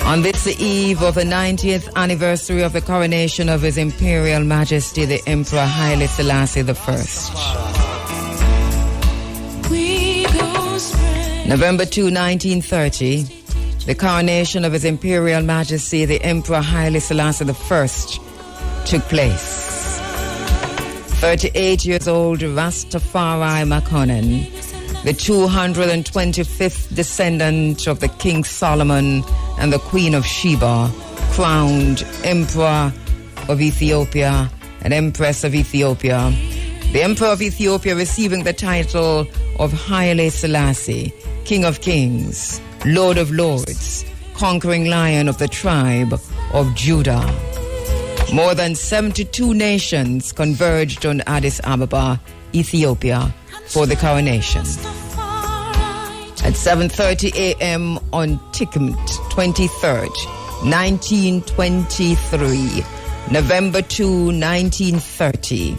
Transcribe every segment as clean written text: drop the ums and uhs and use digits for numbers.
On this the eve of the 90th anniversary of the coronation of His Imperial Majesty the Emperor Haile Selassie I. November 2, 1930, the coronation of His Imperial Majesty the Emperor Haile Selassie I took place. 38 years old Rastafari Makonnen, the 225th descendant of the King Solomon and the Queen of Sheba, crowned Emperor of Ethiopia and Empress of Ethiopia. The Emperor of Ethiopia receiving the title of Haile Selassie, King of Kings, Lord of Lords, conquering lion of the tribe of Judah. More than 72 nations converged on Addis Ababa, Ethiopia, for the coronation. At 7:30 a.m. on Tikrit 23rd, 1923, November 2, 1930,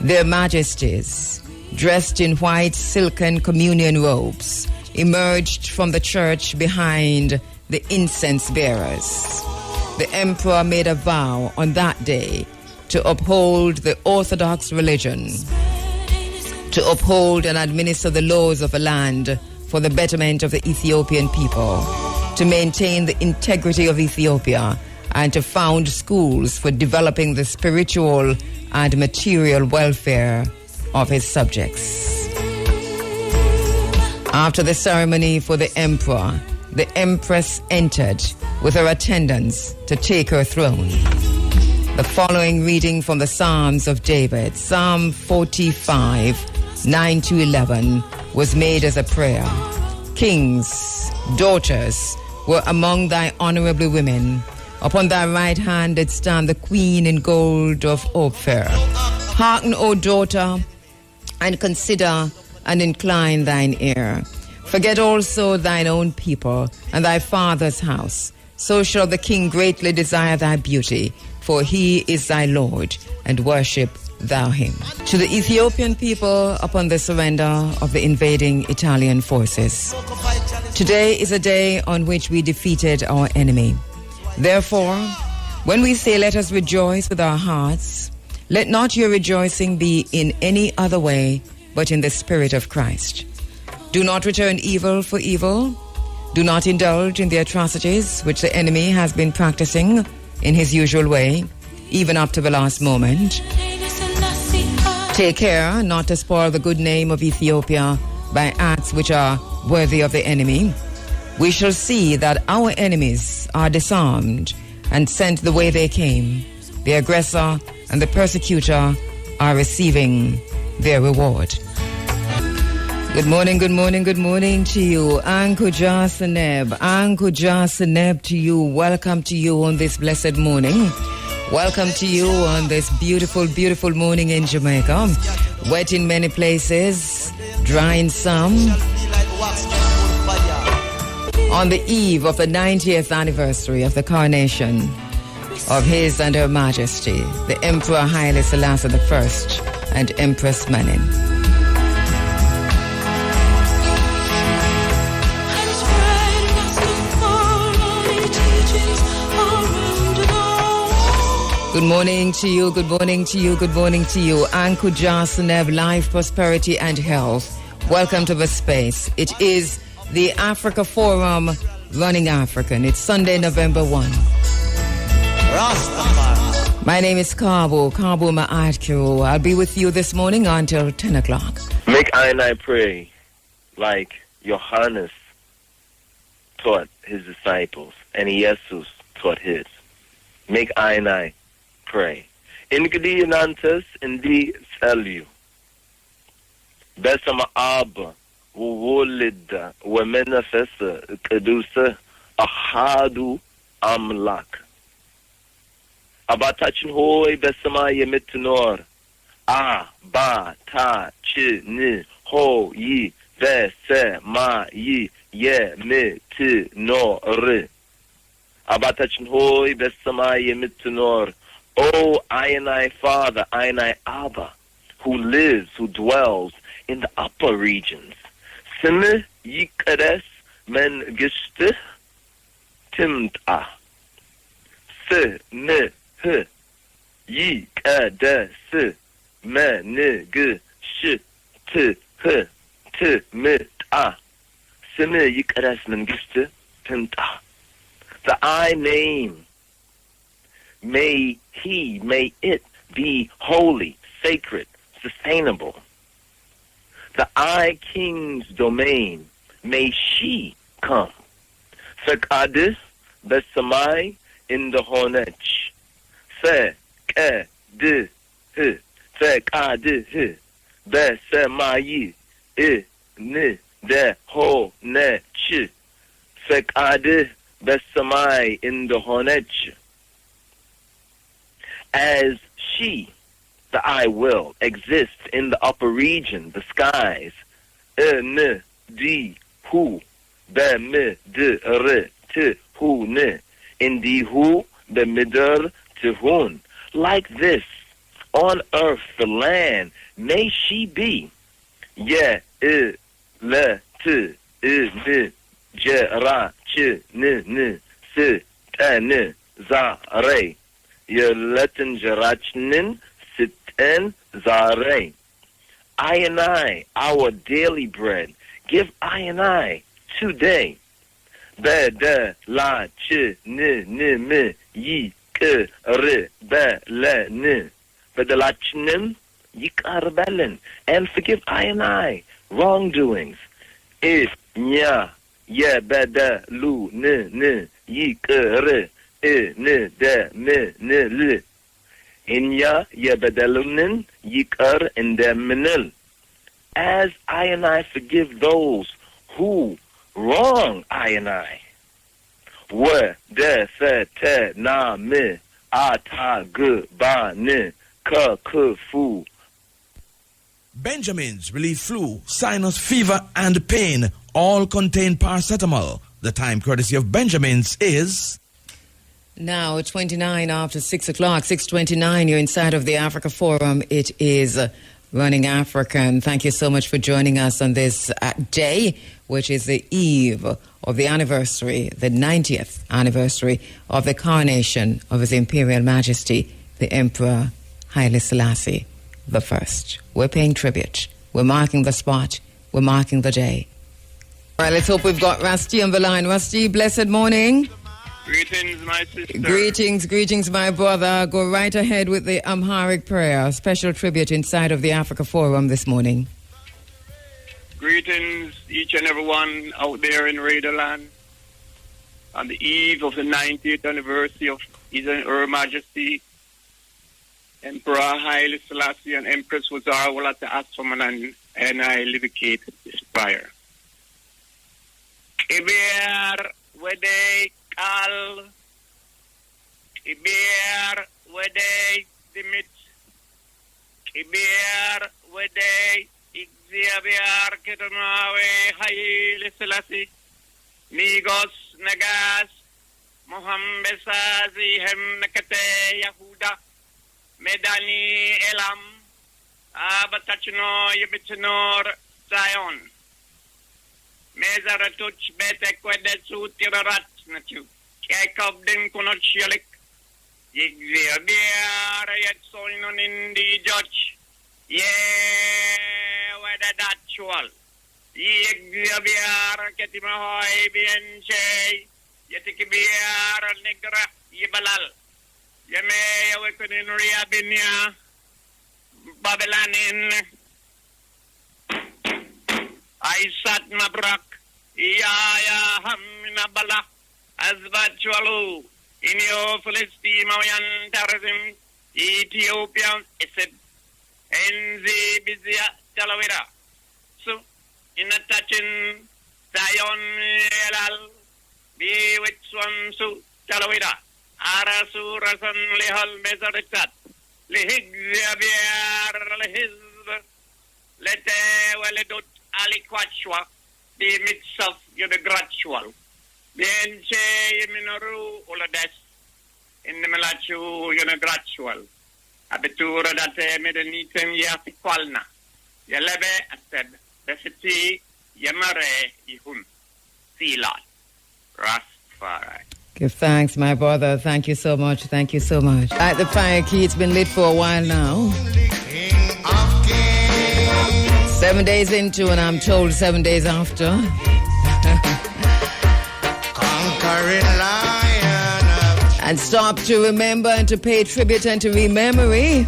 Their Majesties, dressed in white silken communion robes, emerged from the church behind the incense bearers. The Emperor made a vow on that day to uphold the Orthodox religion, to uphold and administer the laws of the land for the betterment of the Ethiopian people, to maintain the integrity of Ethiopia, and to found schools for developing the spiritual and material welfare of his subjects. After the ceremony for the Emperor, the Empress entered with her attendants to take her throne. The following reading from the Psalms of David, Psalm 45, 9-11, was made as a prayer. Kings, daughters, were among thy honorable women. Upon thy right hand did stand the queen in gold of Ophir. Hearken, O daughter, and consider and incline thine ear. Forget also thine own people and thy father's house. So shall the king greatly desire thy beauty, for he is thy Lord, and worship thou him. To the Ethiopian people upon the surrender of the invading Italian forces. Today is a day on which we defeated our enemy. Therefore, when we say let us rejoice with our hearts, let not your rejoicing be in any other way but in the Spirit of Christ. Do not return evil for evil. Do not indulge in the atrocities which the enemy has been practicing in his usual way, even up to the last moment. Take care not to spoil the good name of Ethiopia by acts which are worthy of the enemy. We shall see that our enemies are disarmed and sent the way they came. The aggressor and the persecutor are receiving their reward. Good morning, good morning, good morning to you. Ankuja Seneb to you. Welcome to you on this blessed morning. Welcome to you on this beautiful, beautiful morning in Jamaica. Wet in many places, dry in some. On the eve of the 90th anniversary of the coronation of His and Her Majesty, the Emperor Haile Selassie I and Empress Manin. Good morning to you, good morning to you, good morning to you. Ankuja Seneb, life, prosperity, and health. Welcome to the space. It is the Africa Forum Running African. It's Sunday, November 1. Rastafari. My name is Kabu Ma'adkiru. I'll be with you this morning until 10 o'clock. Make I pray like Johannes taught his disciples and Jesus taught his. Make I pray. In Gdi Nantes in the Cellu. Besama Abba, Wulida, Wemenafessa, Kedusa, Ahadu Amlak. Abatachin Hoy Besama Yemitnor. Ba, Ta, Chi, Ni, Ho, Yi, Ve, Se, Ma, Yi, Ye, Me, Ti, No, Re. Abatachin Hoy Besama Yemitnor. Oh, I Father, I Abba, who lives, who dwells in the upper regions. Sime Yikeres Men Giste timta. Se ne he. Yi ka da se. Me ne ge shi. Te he. Te me ta. Se me yi ka da smengiste timta. The I name. May it be holy, sacred, sustainable. The I King's domain, may she come. Fekadis besamai in the honech. Fekadih, fekadih, besamai ni de honech. Fekadih besamai in the honech. As she, the I will, exists in the upper region, the skies. N, D, hu, be, mi, d, r, t, hu, ne. In the hu, the middle, to hun. Like this, on earth, the land, may she be. Ye, le, t, n, je, ra, ch, n, s, n, za, re. Yeletin Jarachnin Sitin Zare. I and I, our daily bread. Give I and I today. Be de la chi ni me yi ke re be le ni. Be de la chnim yi karbelen. And forgive I and I wrongdoings. If nya ye be de lu ni yi ke re. Ne de me ne le inya ye bedelunin yikar in de menil. As I and I forgive those who wrong I and I. We de fe te na me ata ge ba ne ka ke fu. Benjamin's relief flu, sinus fever, and pain all contain paracetamol. The time courtesy of Benjamin's is now 29 after 6 o'clock, 6:29. You're inside of the Africa Forum. It is Running Africa, and thank you so much for joining us on this day, which is the eve of the anniversary, the 90th anniversary of the coronation of His Imperial Majesty, the Emperor HAILE SELASSIE I. We're paying tribute. We're marking the spot. We're marking the day. All right, let's hope we've got Rusty on the line. Rusty, blessed morning. Greetings, my sister. Greetings, my brother. Go right ahead with the Amharic prayer. Special tribute inside of the Africa Forum this morning. Greetings, each and everyone out there in Raiderland. On the eve of the 90th anniversary of Her Majesty, Emperor HAILE SELASSIE and Empress Wazar Walata Asfaman, and I livicate this prayer. Kiber Wede Kal Kiber Wede Dimit Kiber Wede Xavier Ketamawe HAILE SELASSIE Migos Nagas Mohammed Sazi Hemnakate Yahuda Medani Elam Abatachno Yebitnor Zion Mezaratuch Bete Quedetsu Tirarat Natu Jacob Din Konochialik Yigzir Yetsoinon in the judge Ye whether that chual Yigzir Ketimahoy Bienche Yetikibir Nigra Yibalal Yame Yawekin Ria Binya Babylon Aisat Mabrak Yaya Hamnabala Azbachualu Inyo Philistimoyan terrorism Ethiopian Isid Enzi Bizia Talavera. So in a touching Zion Elal be with Swansu Talavera. Arasu Rasan Lehal Mesaritat Lehigzabiar Lehizb Lete Waledut Ali Quachua the midst of the gradual. Bienche Minoru Olades in the Melachu gradual. Abitura that Medenitem Yafiqualna. Yalebe said the city Yamare Ihun Sila Rastafari. Give thanks, my brother. Thank you so much. Thank you so much. Like the fire key, it's been lit for a while now. 7 days into, and I'm told 7 days after. Conquering lion. And stop to remember and to pay tribute and to rememory.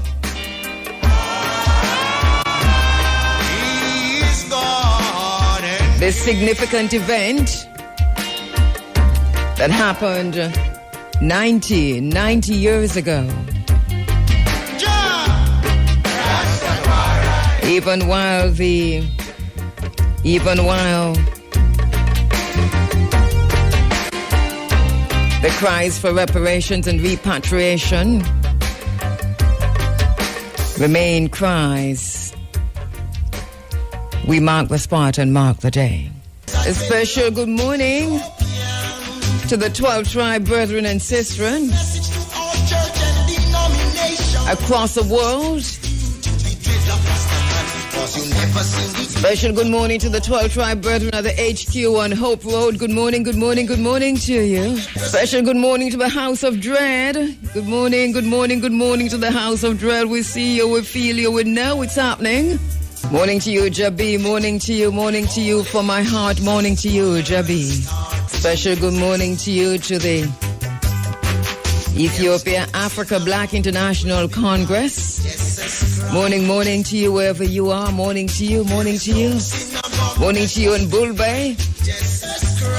This significant event that happened 90 years ago. Even while the cries for reparations and repatriation remain cries, we mark the spot and mark the day. A special good morning to the 12 tribe brethren and sistren across the world. Special good morning to the 12 tribe brethren at the HQ on Hope Road. Good morning, good morning, good morning to you. Special good morning to the House of Dread. Good morning, good morning, good morning to the House of Dread. We see you, we feel you, we know it's happening. Morning to you, Jabi. Morning to you for my heart. Morning to you, Jabi. Special good morning to you to the Ethiopia Africa Black International Congress. Morning to you wherever you are. Morning to you. Morning to you in Bull Bay.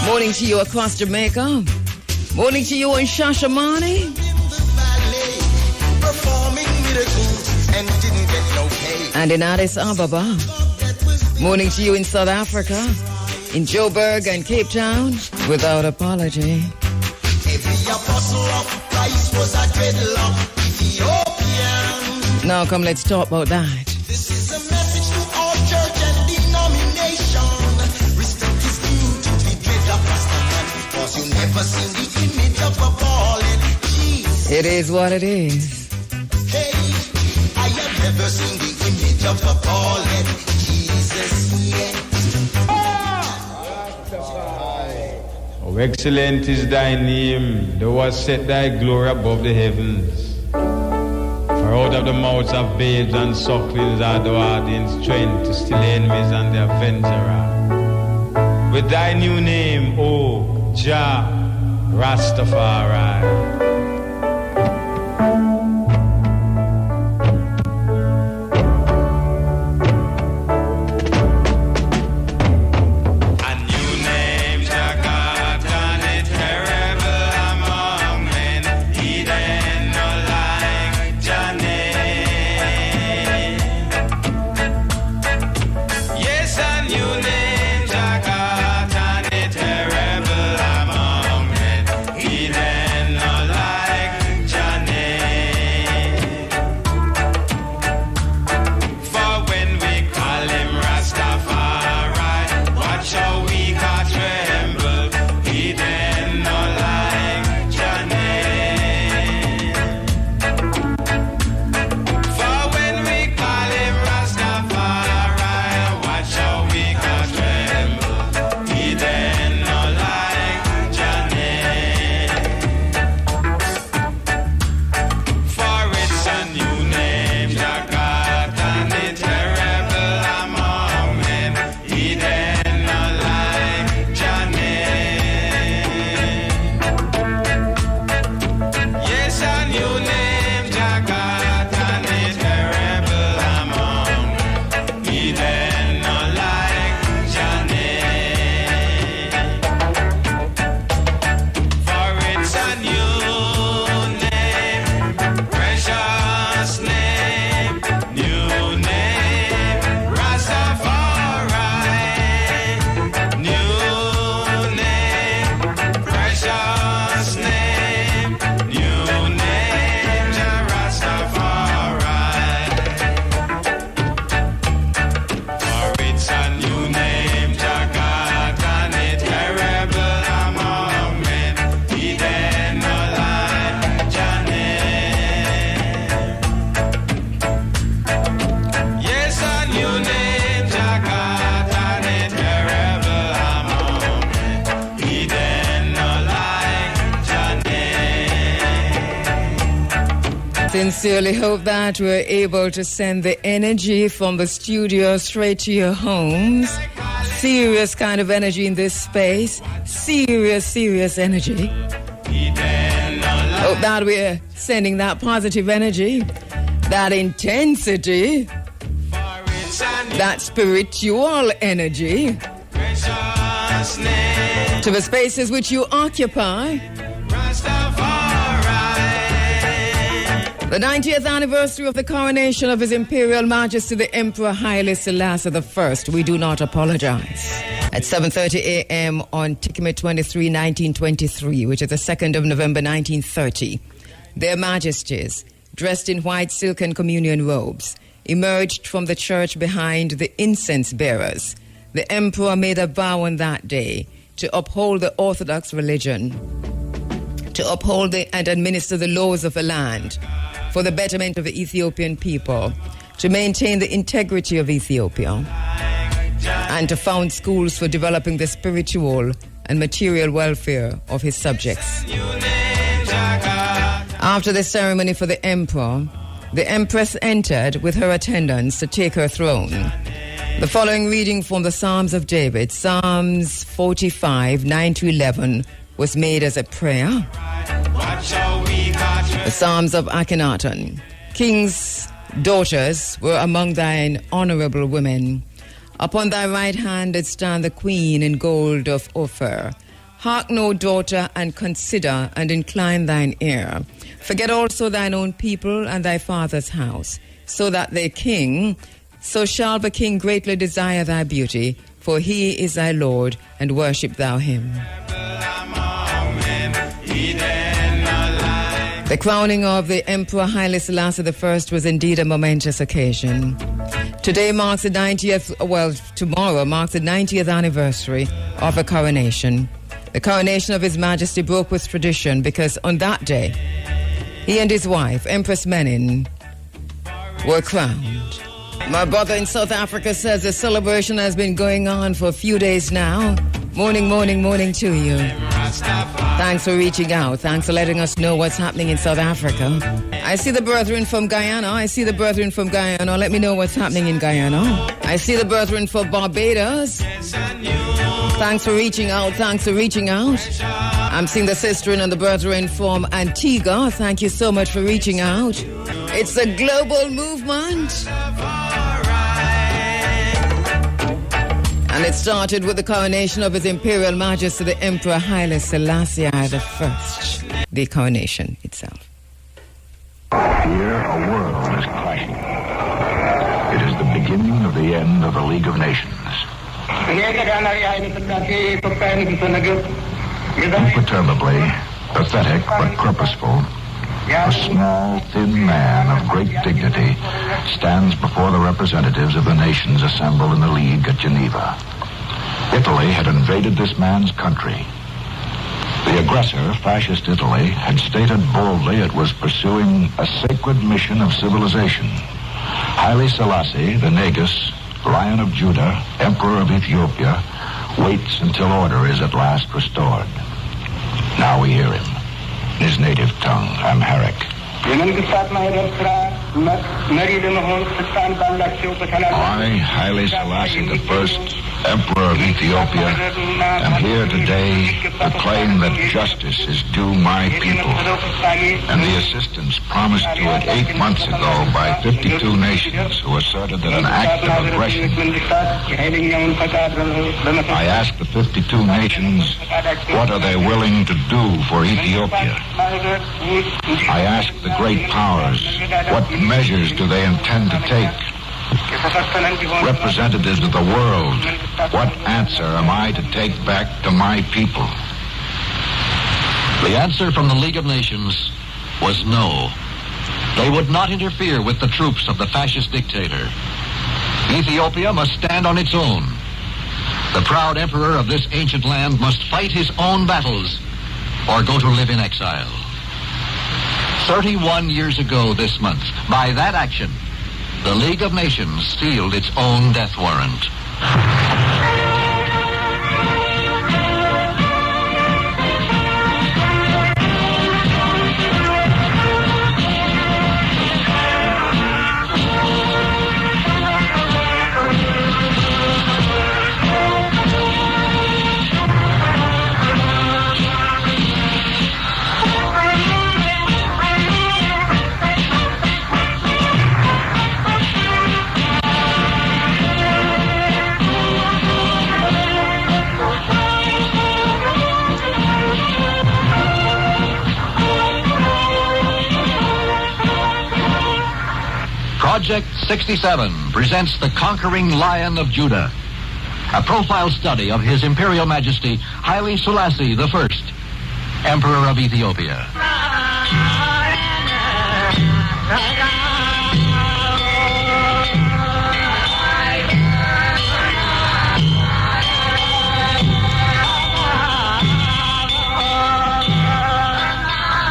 Morning to you across Jamaica. Morning to you in Shashamane. And in Addis Ababa. Morning to you in South Africa, in Joburg and Cape Town, without apology. Every apostle of Christ was a dreadlock Ethiopian. Now come, let's talk about that. This is a message to all church and denomination. Respect is due to the dreadlock Rastaman, because you never seen the image of a ballad Jesus. It is what it is. Hey, I have never seen the image of a ballad Jesus yet. Oh, excellent is thy name, thou hast set thy glory above the heavens. For out of the mouths of babes and sucklings art thou adding strength to still enemies and the avenger. With thy new name, O Jah Rastafari. Then Sincerely hope that we're able to send the energy from the studio straight to your homes. Serious kind of energy in this space. Serious energy. Hope that we're sending that positive energy, that intensity, that spiritual energy to the spaces which you occupy. The 90th anniversary of the coronation of His Imperial Majesty the Emperor Haile Selassie I. We do not apologize. At 7:30 a.m. on Tikimit 23, 1923, which is the 2nd of November 1930, their majesties, dressed in white silk and communion robes, emerged from the church behind the incense bearers. The emperor made a vow on that day to uphold the Orthodox religion, to uphold and administer the laws of the land for the betterment of the Ethiopian people, to maintain the integrity of Ethiopia, and to found schools for developing the spiritual and material welfare of his subjects. After the ceremony for the emperor, the empress entered with her attendants to take her throne. The following reading from the Psalms of David, Psalms 45, 9 to 11, was made as a prayer. The Psalms of Akhenaton. King's daughters were among thine honorable women. Upon thy right hand did stand the queen in gold of Ophir. Hark, no daughter, and consider, and incline thine ear. Forget also thine own people and thy father's house, so shall the king greatly desire thy beauty, for he is thy Lord, and worship thou him. The crowning of the Emperor Haile Selassie I was indeed a momentous occasion. Tomorrow marks the 90th anniversary of the coronation. The coronation of His Majesty broke with tradition because on that day, he and his wife, Empress Menin, were crowned. My brother in South Africa says the celebration has been going on for a few days now. Morning to you. Thanks for reaching out. Thanks for letting us know what's happening in South Africa. I see the brethren from Guyana. Let me know what's happening in Guyana. I see the brethren from Barbados. Thanks for reaching out. I'm seeing the sister and the brethren from Antigua. Thank you so much for reaching out. It's a global movement. And it started with the coronation of His Imperial Majesty the Emperor Haile Selassie I. The coronation itself. Here a world is clashing. It is the beginning of the end of the League of Nations. Imperturbably, pathetic but purposeful, a small, thin man of great dignity stands before the representatives of the nations assembled in the League at Geneva. Italy had invaded this man's country. The aggressor, Fascist Italy, had stated boldly it was pursuing a sacred mission of civilization. Haile Selassie, the Negus, Lion of Judah, Emperor of Ethiopia, waits until order is at last restored. Now we hear him. His native tongue, Amharic. I, Haile Selassie I, Emperor of Ethiopia, am here today to claim that justice is due my people and the assistance promised to it 8 months ago by 52 nations who asserted that an act of aggression. I ask the 52 nations, what are they willing to do for Ethiopia? I ask the great powers, what measures do they intend to take? Representatives of the world, what answer am I to take back to my people? The answer from the League of Nations was no. They would not interfere with the troops of the fascist dictator. Ethiopia must stand on its own. The proud emperor of this ancient land must fight his own battles or go to live in exile. 31 years ago this month, by that action, the League of Nations sealed its own death warrant. Project 67 presents The Conquering Lion of Judah, a profile study of His Imperial Majesty Haile Selassie I, Emperor of Ethiopia.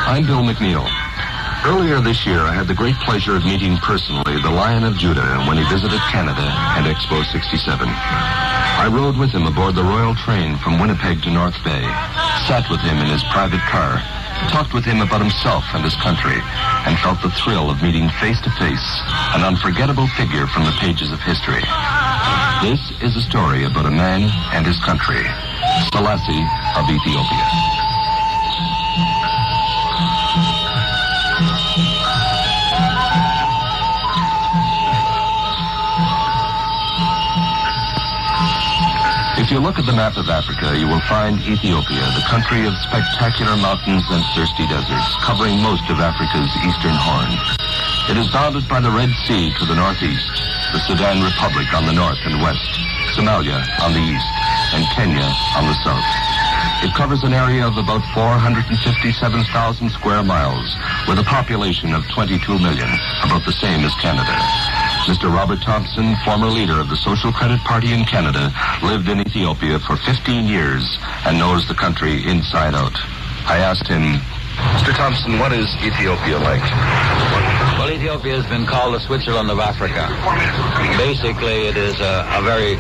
I'm Bill McNeil. Earlier this year, I had the great pleasure of meeting personally the Lion of Judah when he visited Canada at Expo 67. I rode with him aboard the Royal train from Winnipeg to North Bay, sat with him in his private car, talked with him about himself and his country, and felt the thrill of meeting face-to-face an unforgettable figure from the pages of history. This is a story about a man and his country, Selassie of Ethiopia. If you look at the map of Africa, you will find Ethiopia, the country of spectacular mountains and thirsty deserts, covering most of Africa's eastern horn. It is bounded by the Red Sea to the northeast, the Sudan Republic on the north and west, Somalia on the east, and Kenya on the south. It covers an area of about 457,000 square miles, with a population of 22 million, about the same as Canada. Mr. Robert Thompson, former leader of the Social Credit Party in Canada, lived in Ethiopia for 15 years and knows the country inside out. I asked him, Mr. Thompson, what is Ethiopia like? Well, Ethiopia has been called the Switzerland of Africa. Basically, it is a very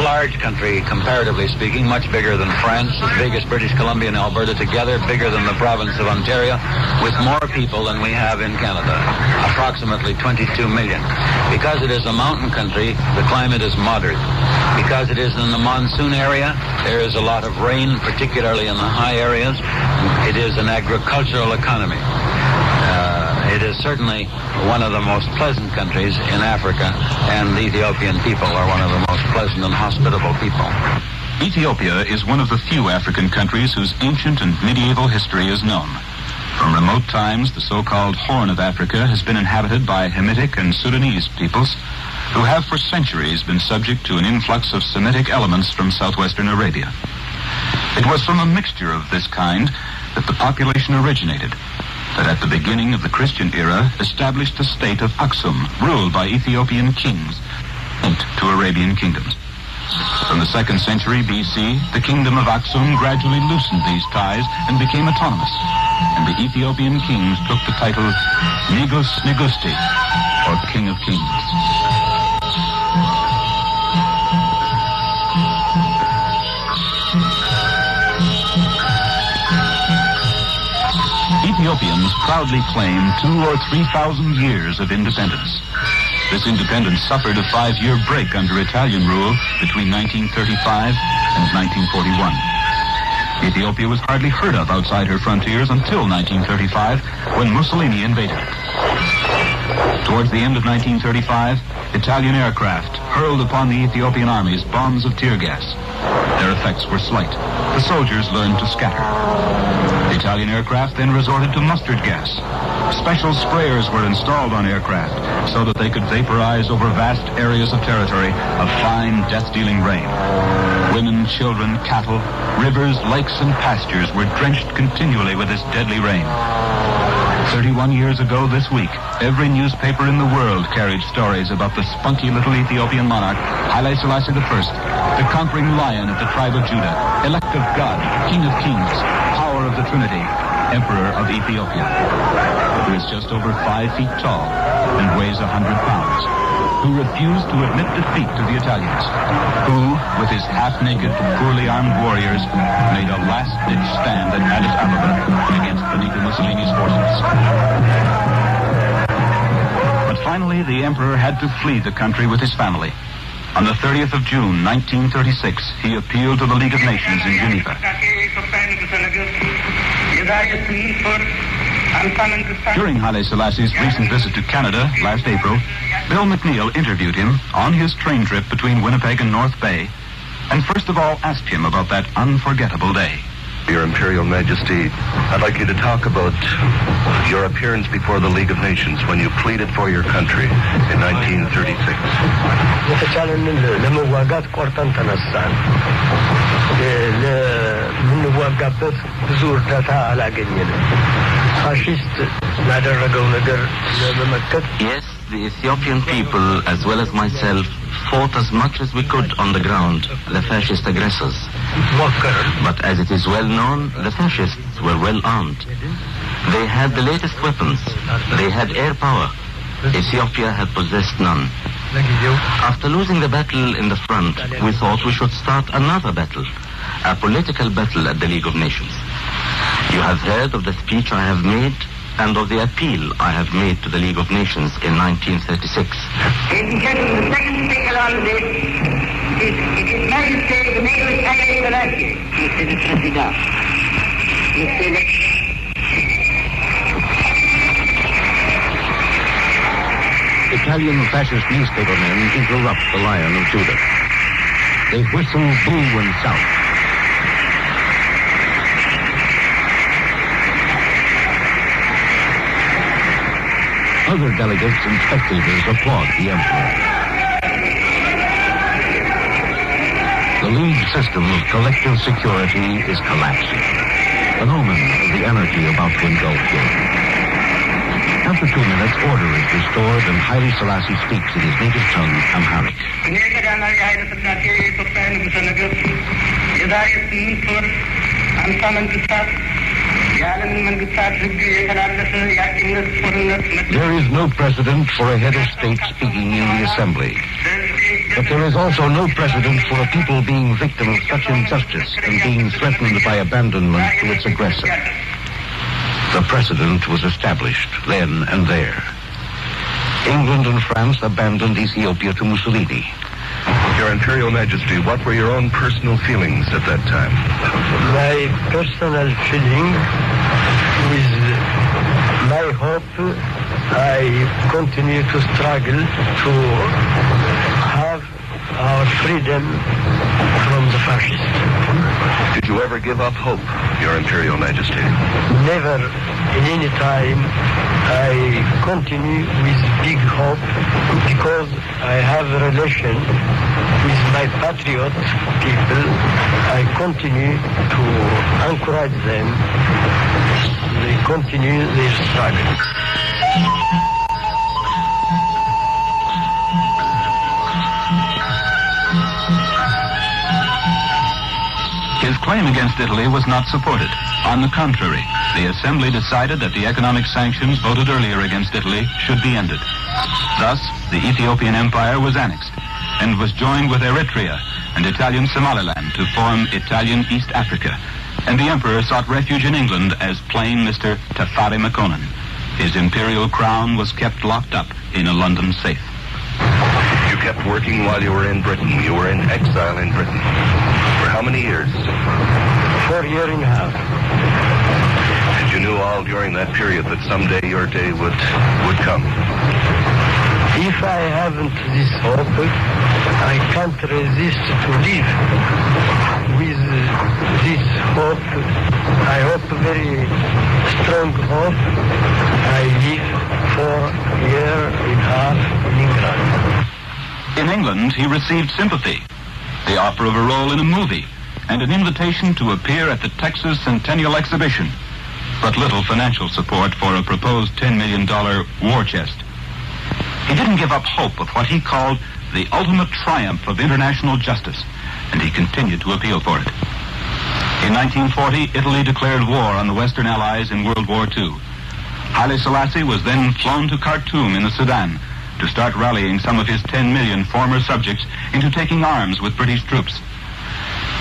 large country, comparatively speaking, much bigger than France, as big as British Columbia and Alberta together, bigger than the province of Ontario, with more people than we have in Canada, approximately 22 million. Because it is a mountain country, the climate is moderate. Because it is in the monsoon area, there is a lot of rain, particularly in the high areas. It is an agricultural economy. It is certainly one of the most pleasant countries in Africa, and the Ethiopian people are one of the most pleasant and hospitable people. Ethiopia is one of the few African countries whose ancient and medieval history is known. From remote times, the so-called Horn of Africa has been inhabited by Hamitic and Sudanese peoples who have for centuries been subject to an influx of Semitic elements from southwestern Arabia. It was from a mixture of this kind that the population originated, that at the beginning of the Christian era established the state of Aksum, ruled by Ethiopian kings, linked to Arabian kingdoms. From the 2nd century BC, the kingdom of Aksum gradually loosened these ties and became autonomous, and the Ethiopian kings took the title Negus Negusti, or King of Kings. Ethiopians proudly claim 2,000 or 3,000 years of independence. This independence suffered a 5-year break under Italian rule between 1935 and 1941. Ethiopia was hardly heard of outside her frontiers until 1935, when Mussolini invaded it. Towards the end of 1935, Italian aircraft hurled upon the Ethiopian armies bombs of tear gas. Their effects were slight. The soldiers learned to scatter. The Italian aircraft then resorted to mustard gas. Special sprayers were installed on aircraft so that they could vaporize over vast areas of territory a fine, death-dealing rain. Women, children, cattle, rivers, lakes, and pastures were drenched continually with this deadly rain. 31 years ago this week, every newspaper in the world carried stories about the spunky little Ethiopian monarch, Haile Selassie I, the conquering lion of the tribe of Judah, elect of God, King of Kings, power of the Trinity, Emperor of Ethiopia, who is just over 5 feet tall and weighs 100 pounds, who refused to admit defeat to the Italians, who, with his half-naked, poorly armed warriors, made a last-ditch stand at Addis Ababa against Benito Mussolini's forces. But finally, the emperor had to flee the country with his family. On the 30th of June, 1936, he appealed to the League of Nations in Geneva. During Haile Selassie's recent visit to Canada last April, Bill McNeil interviewed him on his train trip between Winnipeg and North Bay, and first of all asked him about that unforgettable day. Your Imperial Majesty, I'd like you to talk about your appearance before the League of Nations when you pleaded for your country in 1936. የተቻለንን ለመዋጋት ቆርጠን ተነሳን። ለምንዋጋበት ብዙ እርዳታ አላገኘንም። ፋሺስት ላደረገው ነገር ለመመከት Yes, the Ethiopian people, as well as myself, fought as much as we could on the ground, the fascist aggressors. But as it is well known, the fascists were well armed. They had the latest weapons. They had air power. Ethiopia had possessed none. After losing the battle in the front, we thought we should start another battle, a political battle at the League of Nations. You have heard of the speech I have made and of the appeal I have made to the League of Nations in 1936. Ladies and gentlemen, the second speaker on this is His Majesty the Mayor HAILE SELASSIE. Monsieur le Président. Italian fascist newspapermen interrupt the Lion of Judah. They whistle boo and shout. Other delegates and spectators applaud the emperor. The League system of collective security is collapsing, an omen of the anarchy about to engulf Europe. After 2 minutes, order is restored and Haile Selassie speaks in his native tongue, Amharic. There is no precedent for a head of state speaking in the assembly. But there is also no precedent for a people being victim of such injustice and being threatened by abandonment to its aggressor. The precedent was established then and there. England and France abandoned Ethiopia to Mussolini. Your Imperial Majesty, what were your own personal feelings at that time? My personal feeling with my hope, I continue to struggle to have our freedom from the fascists. Did you ever give up hope, Your Imperial Majesty? Never in any time. I continue with big hope because I have a relation with my patriot people. I continue to encourage them. They continue their struggle. His claim against Italy was not supported. On the contrary, the Assembly decided that the economic sanctions voted earlier against Italy should be ended. Thus, the Ethiopian Empire was annexed and was joined with Eritrea and Italian Somaliland to form Italian East Africa, and the Emperor sought refuge in England as plain Mr. Tafari Makonnen. His imperial crown was kept locked up in a London safe. You kept working while you were in Britain. You were in exile in Britain. For how many years? 4 years and a half. And you knew all during that period that someday your day would come. If I haven't this hope, I can't resist to live. With this hope, I hope very strong hope, I live 4 years and a half in England. In England, he received sympathy, the offer of a role in a movie, and an invitation to appear at the Texas Centennial Exhibition, but little financial support for a proposed $10 million war chest. He didn't give up hope of what he called the ultimate triumph of international justice, and he continued to appeal for it. In 1940, Italy declared war on the Western Allies in World War II. Haile Selassie was then flown to Khartoum in the Sudan to start rallying some of his 10 million former subjects into taking arms with British troops.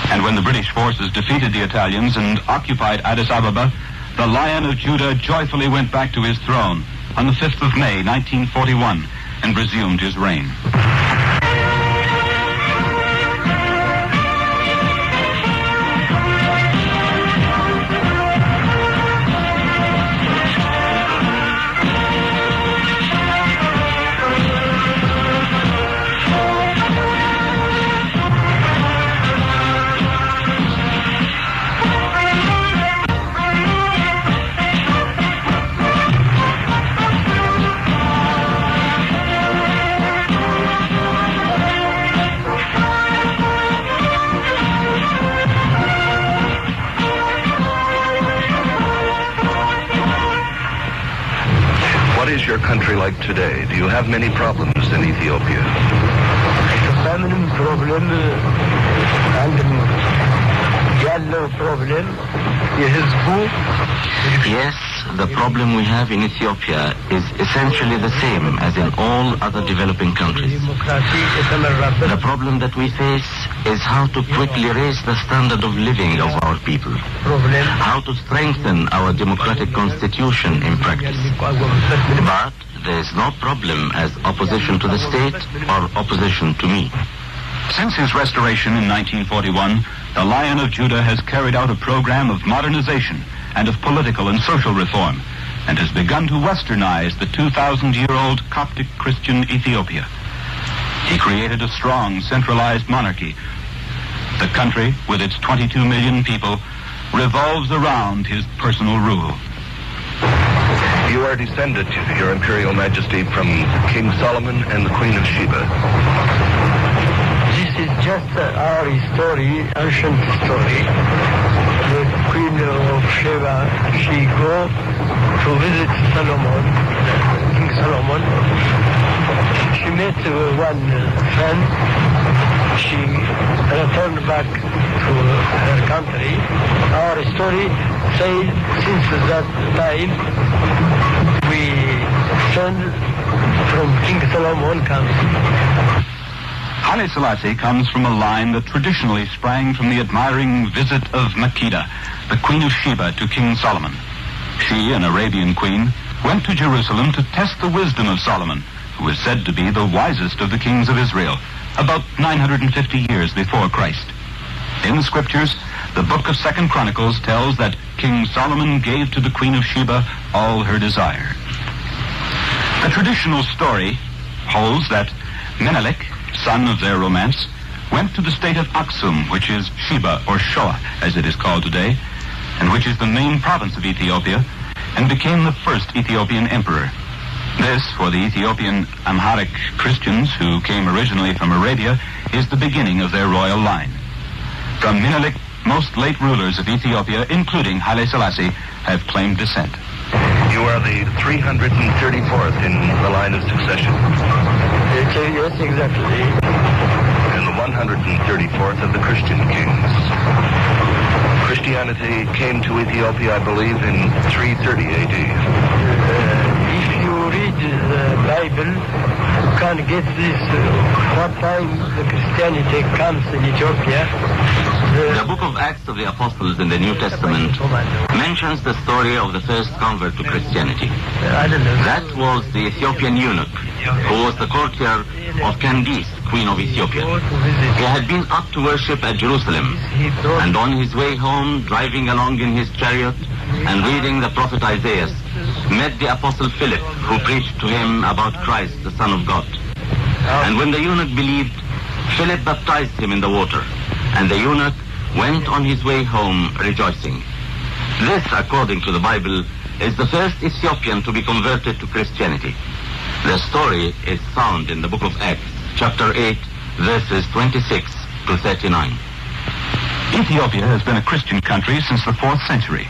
And when the British forces defeated the Italians and occupied Addis Ababa, the Lion of Judah joyfully went back to his throne on the 5th of May, 1941, and resumed his reign. is your country like today? Do you have many problems in Ethiopia? Yes, the problem we have in Ethiopia is essentially the same as in all other developing countries. The problem that we face is how to quickly raise the standard of living of our people, how to strengthen our democratic constitution in practice. But there is no problem as opposition to the state or opposition to me. Since his restoration in 1941, the Lion of Judah has carried out a program of modernization and of political and social reform, and has begun to westernize the 2,000-year-old Coptic Christian Ethiopia. He created a strong, centralized monarchy. The country, with its 22 million people, revolves around his personal rule. You are descended, Your Imperial Majesty, from King Solomon and the Queen of Sheba. This is just our story, ancient story. The Queen of Sheba, she go to visit Solomon, King Solomon. She met one son. She returned back to her country. Our story says since that time we son from King Solomon comes. Haile Selassie comes from a line that traditionally sprang from the admiring visit of Makeda, the Queen of Sheba, to King Solomon. She, an Arabian queen, went to Jerusalem to test the wisdom of Solomon, who is said to be the wisest of the kings of Israel, about 950 years before Christ. In the scriptures, the book of 2 Chronicles tells that King Solomon gave to the Queen of Sheba all her desire. The traditional story holds that Menelik, son of their romance, went to the state of Aksum, which is Sheba, or Shoa, as it is called today, and which is the main province of Ethiopia, and became the first Ethiopian emperor. This, for the Ethiopian Amharic Christians who came originally from Arabia, is the beginning of their royal line. From Menelik, most late rulers of Ethiopia, including Haile Selassie, have claimed descent. You are the 334th in the line of succession. Yes, exactly. And the 134th of the Christian kings. Christianity came to Ethiopia, I believe, in 330 A.D. If you read the Bible, you can get this. What time the Christianity comes in Ethiopia? The book of Acts of the Apostles in the New Testament mentions the story of the first convert to Christianity. That was the Ethiopian eunuch, who was the courtier of Candace, Queen of Ethiopia. He had been up to worship at Jerusalem, and on his way home, driving along in his chariot and reading the prophet Isaiah, met the apostle Philip, who preached to him about Christ, the Son of God. And when the eunuch believed, Philip baptized him in the water, and the eunuch went on his way home rejoicing. This, according to the Bible, is the first Ethiopian to be converted to Christianity. The story is found in the book of Acts, chapter 8, verses 26 to 39. Ethiopia has been a Christian country since the 4th century.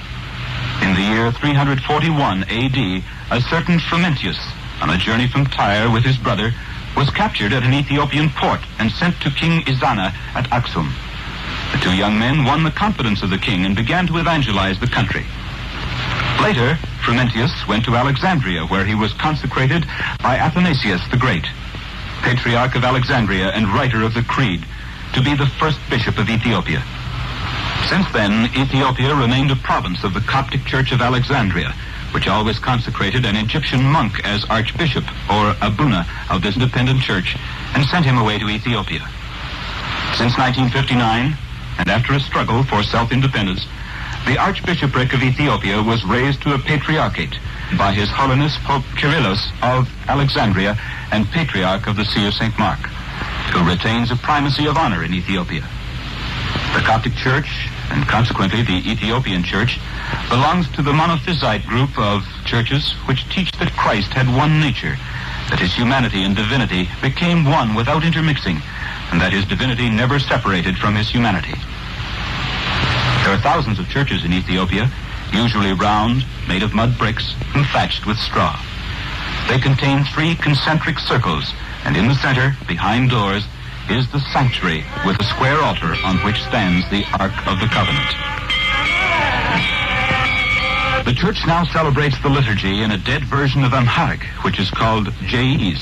In the year 341 A.D., a certain Frumentius, on a journey from Tyre with his brother, was captured at an Ethiopian port and sent to King Izana at Aksum. The two young men won the confidence of the king and began to evangelize the country. Later, Frumentius went to Alexandria, where he was consecrated by Athanasius the Great, Patriarch of Alexandria and writer of the Creed, to be the first bishop of Ethiopia. Since then, Ethiopia remained a province of the Coptic Church of Alexandria, which always consecrated an Egyptian monk as archbishop, or abuna, of this independent church, and sent him away to Ethiopia. Since 1959, and after a struggle for self-independence, the Archbishopric of Ethiopia was raised to a patriarchate by His Holiness Pope Kyrillos of Alexandria and Patriarch of the See of St. Mark, who retains a primacy of honor in Ethiopia. The Coptic Church, and consequently the Ethiopian Church, belongs to the monophysite group of churches which teach that Christ had one nature, that his humanity and divinity became one without intermixing, and that his divinity never separated from his humanity. There are thousands of churches in Ethiopia, usually round, made of mud bricks, and thatched with straw. They contain 3 concentric circles, and in the center, behind doors, is the sanctuary with a square altar on which stands the Ark of the Covenant. The church now celebrates the liturgy in a dead version of Amharic, which is called Jais.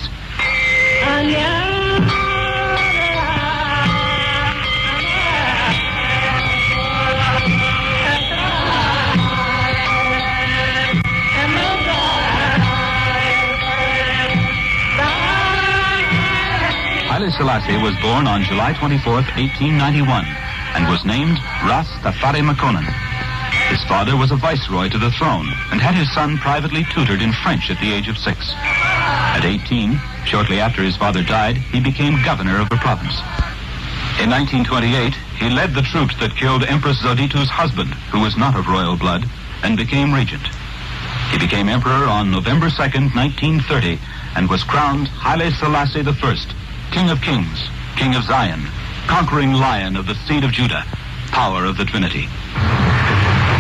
Haile Selassie was born on July 24th, 1891, and was named Ras Tafari Makonnen. His father was a viceroy to the throne and had his son privately tutored in French at the age of 6. At 18, shortly after his father died, he became governor of the province. In 1928, he led the troops that killed Empress Zoditu's husband, who was not of royal blood, and became regent. He became emperor on November 2nd, 1930, and was crowned Haile Selassie I, King of Kings, King of Zion, conquering lion of the seed of Judah, power of the Trinity.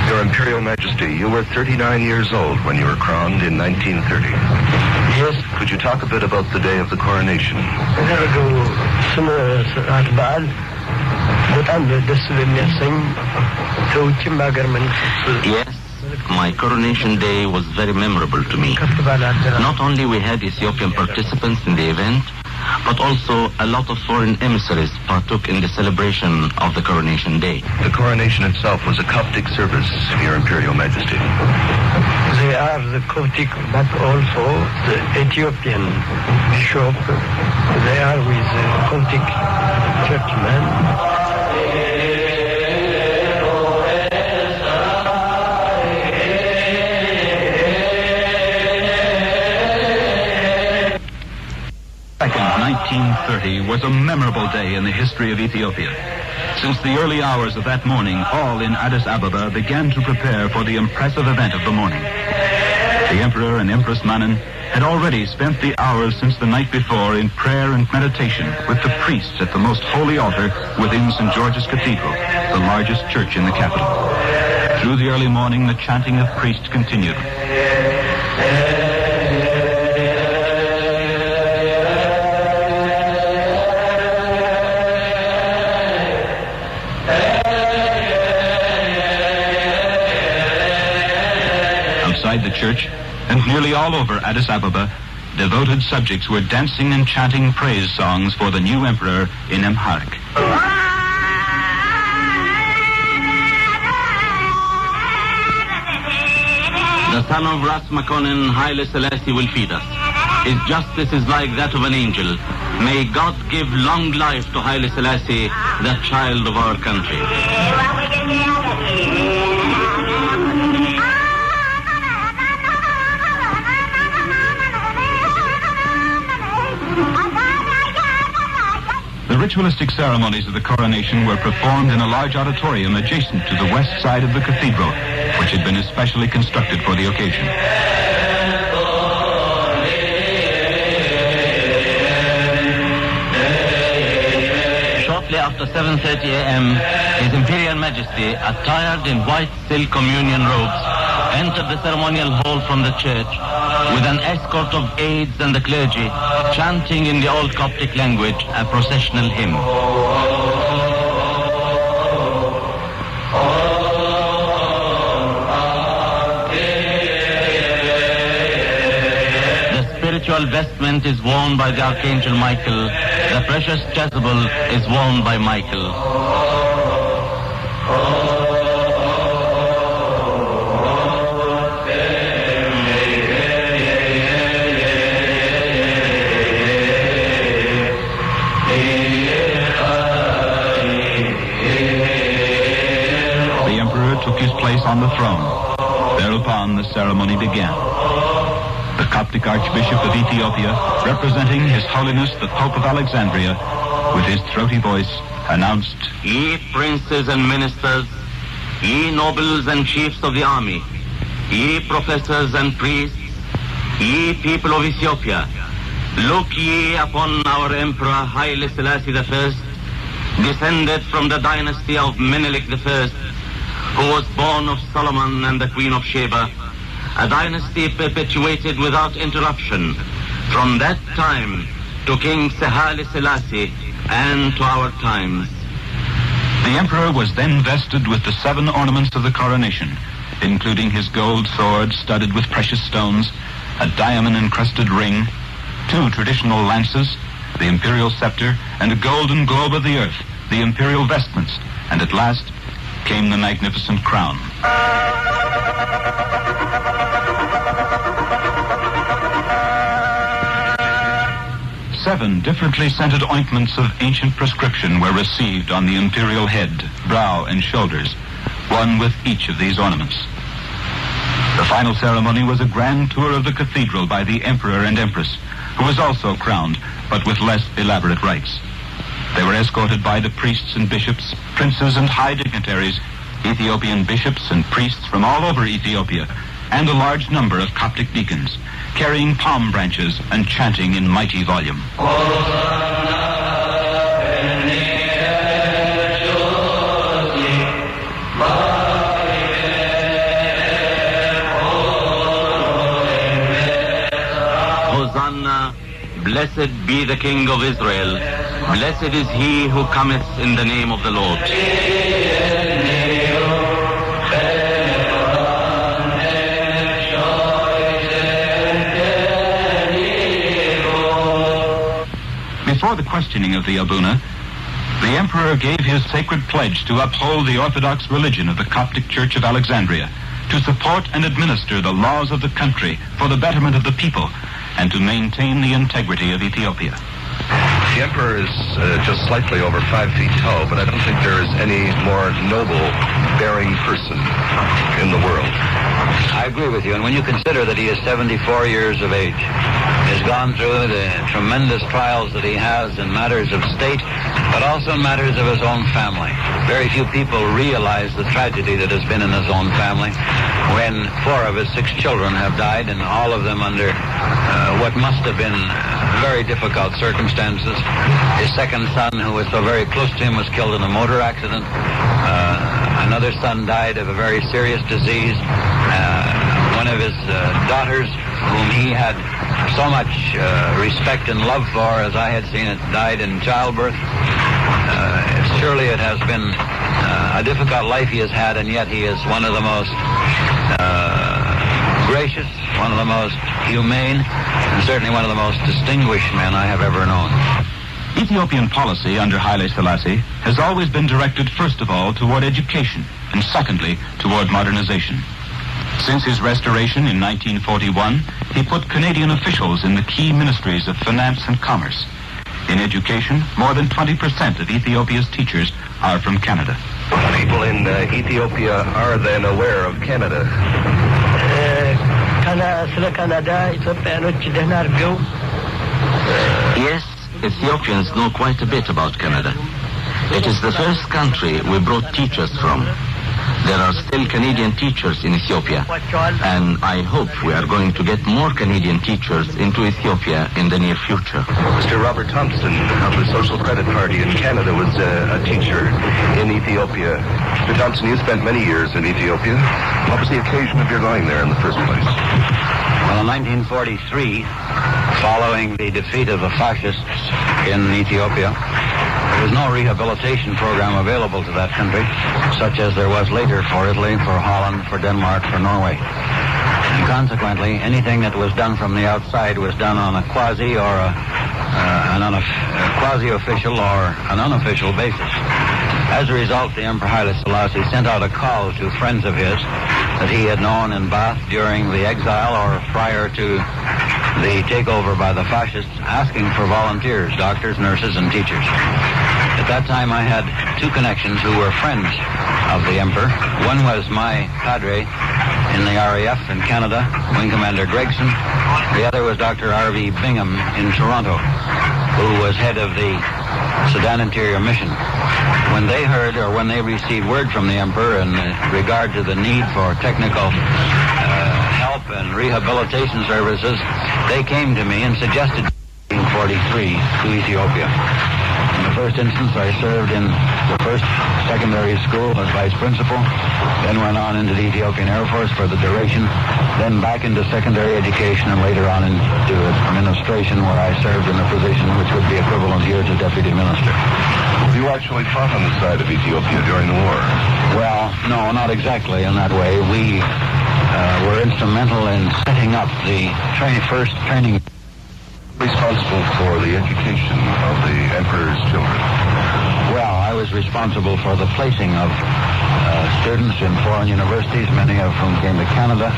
Your Imperial Majesty, you were 39 years old when you were crowned in 1930. Yes. Could you talk a bit about the day of the coronation? Yes, my coronation day was very memorable to me. Not only we had Ethiopian participants in the event, but also a lot of foreign emissaries partook in the celebration of the coronation day. The coronation itself was a Coptic service, Your Imperial Majesty. They are the Coptic, but also the Ethiopian bishop. They are with the Coptic churchmen. Second, 1930 was a memorable day in the history of Ethiopia. Since the early hours of that morning, all in Addis Ababa began to prepare for the impressive event of the morning. The Emperor and Empress Manen had already spent the hours since the night before in prayer and meditation with the priests at the most holy altar within St. George's Cathedral, the largest church in the capital. Through the early morning, the chanting of priests continued. Outside the church, and nearly all over Addis Ababa, devoted subjects were dancing and chanting praise songs for the new emperor in Amharic. The son of Ras Makonnen, Haile Selassie, will feed us. His justice is like that of an angel. May God give long life to Haile Selassie, the child of our country. The ritualistic ceremonies of the coronation were performed in a large auditorium adjacent to the west side of the cathedral, which had been especially constructed for the occasion. Shortly after 7:30 a.m., His Imperial Majesty, attired in white silk communion robes, entered the ceremonial hall from the church with an escort of aides and the clergy, chanting in the old Coptic language a processional hymn. The spiritual vestment is worn by the Archangel Michael. The precious chasuble is worn by Michael. On the throne. Thereupon the ceremony began. The Coptic Archbishop of Ethiopia, representing His Holiness the Pope of Alexandria, with his throaty voice, announced, Ye princes and ministers, ye nobles and chiefs of the army, ye professors and priests, ye people of Ethiopia, look ye upon our Emperor Haile Selassie I, descended from the dynasty of Menelik I, who was born of Solomon and the Queen of Sheba, a dynasty perpetuated without interruption from that time to King HAILE Selassie and to our times. The emperor was then vested with the 7 ornaments of the coronation, including his gold sword studded with precious stones, a diamond-encrusted ring, 2 traditional lances, the imperial scepter, and a golden globe of the earth, the imperial vestments, and at last came the magnificent crown. 7 differently scented ointments of ancient prescription were received on the imperial head, brow, and shoulders, one with each of these ornaments. The final ceremony was a grand tour of the cathedral by the emperor and empress, who was also crowned, but with less elaborate rites. They were escorted by the priests and bishops, princes and high dignitaries, Ethiopian bishops and priests from all over Ethiopia, and a large number of Coptic deacons, carrying palm branches and chanting in mighty volume. Hosanna, blessed be the King of Israel. Blessed is he who cometh in the name of the Lord. Before the questioning of the Abuna, the emperor gave his sacred pledge to uphold the Orthodox religion of the Coptic Church of Alexandria, to support and administer the laws of the country for the betterment of the people, and to maintain the integrity of Ethiopia. The emperor is just slightly over 5 feet tall, but I don't think there is any more noble bearing person in the world. I agree with you, and when you consider that he is 74 years of age, has gone through the tremendous trials that he has in matters of state, but also in matters of his own family. Very few people realize the tragedy that has been in his own family when 4 of his 6 children have died, and all of them under what must have been very difficult circumstances. His second son, who was so very close to him, was killed in a motor accident. Another son died of a very serious disease. One of his daughters, whom he had so much respect and love for, as I had seen it, died in childbirth. Surely it has been a difficult life he has had, and yet he is one of the most gracious, one of the most humane, and certainly one of the most distinguished men I have ever known. Ethiopian policy under Haile Selassie has always been directed first of all toward education, and secondly toward modernization. Since his restoration in 1941, he put Canadian officials in the key ministries of finance and commerce. In education, more than 20% of Ethiopia's teachers are from Canada. People in Ethiopia are then aware of Canada. Yes, Ethiopians know quite a bit about Canada. It is the first country we brought teachers from. There are still Canadian teachers in Ethiopia, and I hope we are going to get more Canadian teachers into Ethiopia in the near future. Mr. Robert Thompson of the Social Credit Party in Canada was a teacher in Ethiopia. Mr. Thompson, you spent many years in Ethiopia. What was the occasion of your going there in the first place? Well, in 1943, following the defeat of the fascists in Ethiopia, there was no rehabilitation program available to that country, such as there was later for Italy, for Holland, for Denmark, for Norway. And consequently, anything that was done from the outside was done on a quasi or a quasi-official or an unofficial basis. As a result, the Emperor Haile Selassie sent out a call to friends of his that he had known in Bath during the exile or prior to the takeover by the fascists, asking for volunteers, doctors, nurses, and teachers. At that time, I had 2 connections who were friends of the Emperor. One was my padre in the RAF in Canada, Wing Commander Gregson. The other was Dr. R.V. Bingham in Toronto, who was head of the Sudan Interior Mission. When they heard, or when they received word from the Emperor in regard to the need for technical help and rehabilitation services, they came to me and suggested 1943 to Ethiopia. In the first instance, I served in the first secondary school as vice principal, then went on into the Ethiopian Air Force for the duration, then back into secondary education, and later on into administration, where I served in a position which would be equivalent here to deputy minister. You actually fought on the side of Ethiopia during the war? Well, no, not exactly in that way. We were instrumental in setting up the first training. Responsible for the education of the emperor's children? Well, I was responsible for the placing of students in foreign universities, many of whom came to Canada.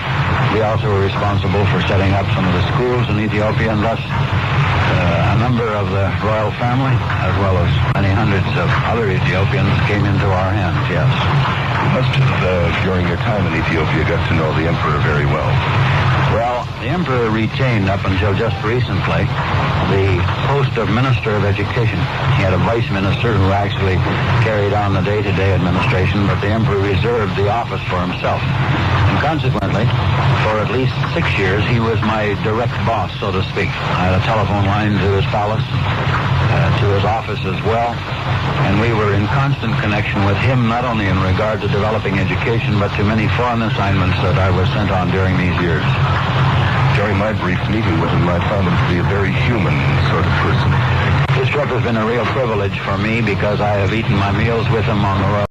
We also were responsible for setting up some of the schools in Ethiopia, and thus a number of the royal family, as well as many hundreds of other Ethiopians, came into our hands, yes. You must have, during your time in Ethiopia, got to know the emperor very well. Well, the emperor retained, up until just recently, the post of Minister of Education. He had a vice minister who actually carried on the day-to-day administration, but the emperor reserved the office for himself. And consequently, for at least 6 years, he was my direct boss, so to speak. I had a telephone line to his palace, to his office as well, and we were in constant connection with him, not only in regard to developing education, but to many foreign assignments that I was sent on during these years. During my brief meeting with him, I found him to be a very human sort of person. This trip has been a real privilege for me because I have eaten my meals with him on the road.